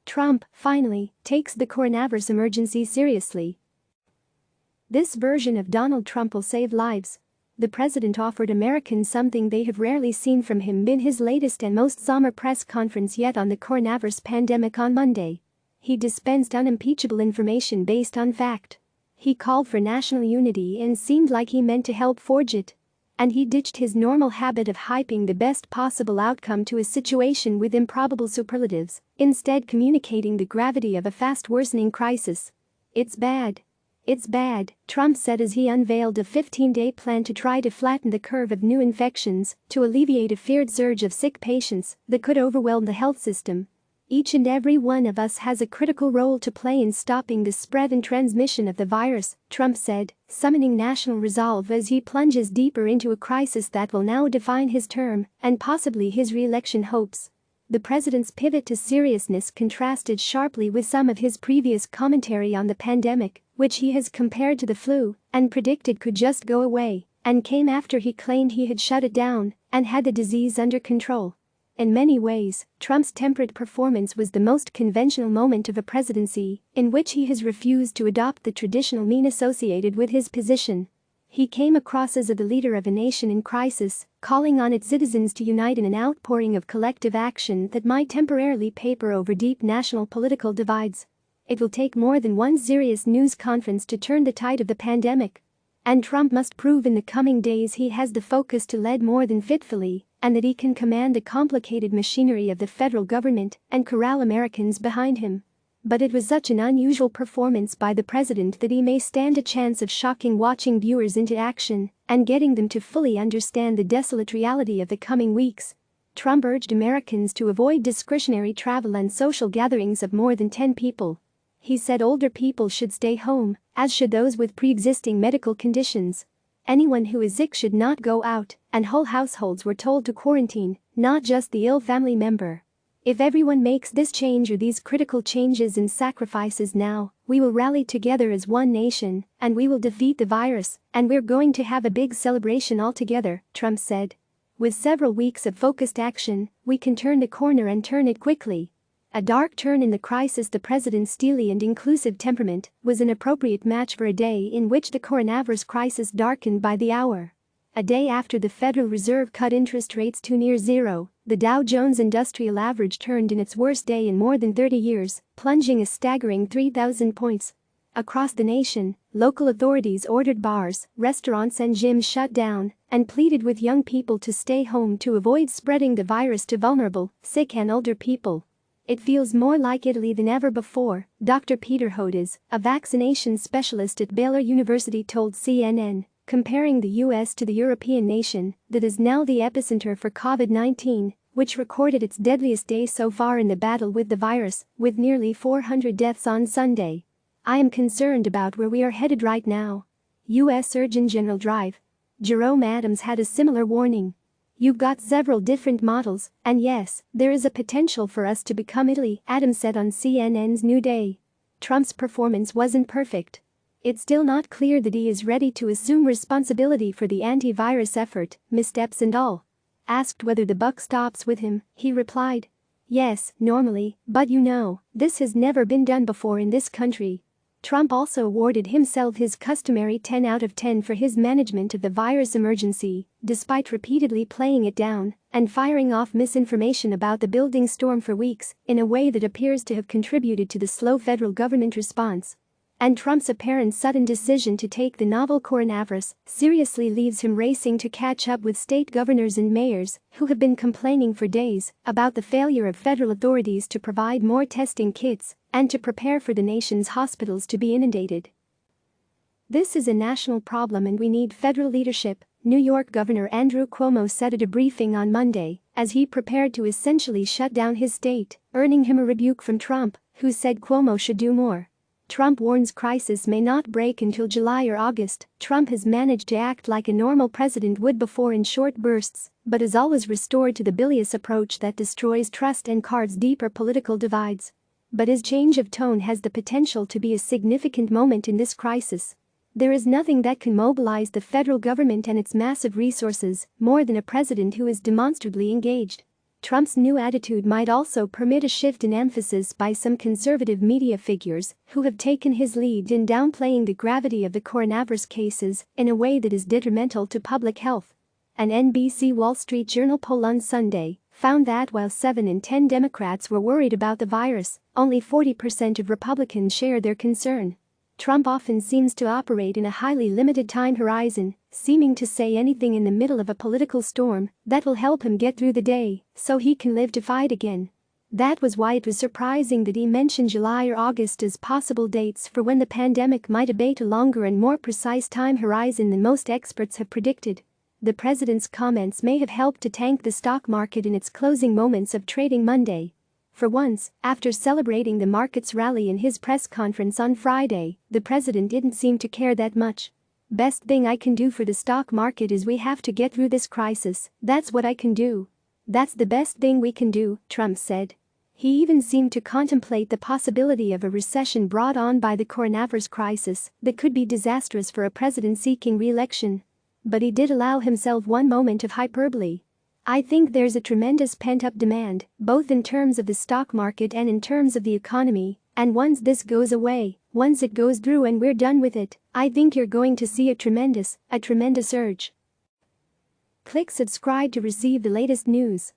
Trump, finally, takes the coronavirus emergency seriously. This version of Donald Trump will save lives. The president offered Americans something they have rarely seen from him in his latest and most somber press conference yet on the coronavirus pandemic on Monday. He dispensed unimpeachable information based on fact. He called for national unity and seemed like he meant to help forge it. And he ditched his normal habit of hyping the best possible outcome to a situation with improbable superlatives, instead communicating the gravity of a fast-worsening crisis. "It's bad. It's bad," Trump said as he unveiled a 15-day plan to try to flatten the curve of new infections to alleviate a feared surge of sick patients that could overwhelm the health system. "Each and every one of us has a critical role to play in stopping the spread and transmission of the virus," Trump said, summoning national resolve as he plunges deeper into a crisis that will now define his term and possibly his re-election hopes. The president's pivot to seriousness contrasted sharply with some of his previous commentary on the pandemic, which he has compared to the flu and predicted could just go away, and came after he claimed he had shut it down and had the disease under control. In many ways, Trump's temperate performance was the most conventional moment of a presidency in which he has refused to adopt the traditional mean associated with his position. He came across as the leader of a nation in crisis, calling on its citizens to unite in an outpouring of collective action that might temporarily paper over deep national political divides. It will take more than one serious news conference to turn the tide of the pandemic. And Trump must prove in the coming days he has the focus to lead more than fitfully, and that he can command the complicated machinery of the federal government and corral Americans behind him. But it was such an unusual performance by the president that he may stand a chance of shocking watching viewers into action and getting them to fully understand the desolate reality of the coming weeks. Trump urged Americans to avoid discretionary travel and social gatherings of more than 10 people. He said older people should stay home, as should those with pre-existing medical conditions. Anyone who is sick should not go out, and whole households were told to quarantine, not just the ill family member. "If everyone makes this change or these critical changes and sacrifices now, we will rally together as one nation, and we will defeat the virus, and we're going to have a big celebration all together," Trump said. "With several weeks of focused action, we can turn the corner and turn it quickly." A dark turn in the crisis. The president's steely and inclusive temperament was an appropriate match for a day in which the coronavirus crisis darkened by the hour. A day after the Federal Reserve cut interest rates to near zero, the Dow Jones Industrial Average turned in its worst day in more than 30 years, plunging a staggering 3,000 points. Across the nation, local authorities ordered bars, restaurants and gyms shut down and pleaded with young people to stay home to avoid spreading the virus to vulnerable, sick and older people. "It feels more like Italy than ever before," Dr. Peter Hodes, a vaccination specialist at Baylor University, told CNN, comparing the U.S. to the European nation that is now the epicenter for COVID-19, which recorded its deadliest day so far in the battle with the virus, with nearly 400 deaths on Sunday. "I am concerned about where we are headed right now." U.S. Surgeon General Jerome Adams had a similar warning. "You've got several different models, and yes, there is a potential for us to become Italy," Adams said on CNN's New Day. Trump's performance wasn't perfect. "It's still not clear that he is ready to assume responsibility for the anti-virus effort, missteps and all." Asked whether the buck stops with him, he replied, "Yes, normally, but this has never been done before in this country." Trump also awarded himself his customary 10 out of 10 for his management of the virus emergency, despite repeatedly playing it down and firing off misinformation about the building storm for weeks in a way that appears to have contributed to the slow federal government response. And Trump's apparent sudden decision to take the novel coronavirus seriously leaves him racing to catch up with state governors and mayors who have been complaining for days about the failure of federal authorities to provide more testing kits and to prepare for the nation's hospitals to be inundated. "This is a national problem and we need federal leadership," New York Governor Andrew Cuomo said at a briefing on Monday as he prepared to essentially shut down his state, earning him a rebuke from Trump, who said Cuomo should do more. Trump warns crisis may not break until July or August. Trump has managed to act like a normal president would before in short bursts, but is always restored to the bilious approach that destroys trust and carves deeper political divides. But his change of tone has the potential to be a significant moment in this crisis. There is nothing that can mobilize the federal government and its massive resources more than a president who is demonstrably engaged. Trump's new attitude might also permit a shift in emphasis by some conservative media figures who have taken his lead in downplaying the gravity of the coronavirus cases in a way that is detrimental to public health. An NBC Wall Street Journal poll on Sunday found that while 7 in 10 Democrats were worried about the virus, only 40% of Republicans shared their concern. Trump often seems to operate in a highly limited time horizon, seeming to say anything in the middle of a political storm that will help him get through the day so he can live to fight again. That was why it was surprising that he mentioned July or August as possible dates for when the pandemic might abate, a longer and more precise time horizon than most experts have predicted. The president's comments may have helped to tank the stock market in its closing moments of trading Monday. For once, after celebrating the market's rally in his press conference on Friday, the president didn't seem to care that much. "Best thing I can do for the stock market is we have to get through this crisis, that's what I can do. That's the best thing we can do," Trump said. He even seemed to contemplate the possibility of a recession brought on by the coronavirus crisis that could be disastrous for a president seeking re-election. But he did allow himself one moment of hyperbole. "I think there's a tremendous pent-up demand, both in terms of the stock market and in terms of the economy, and once this goes away, once it goes through and we're done with it, I think you're going to see a tremendous surge." Click subscribe to receive the latest news.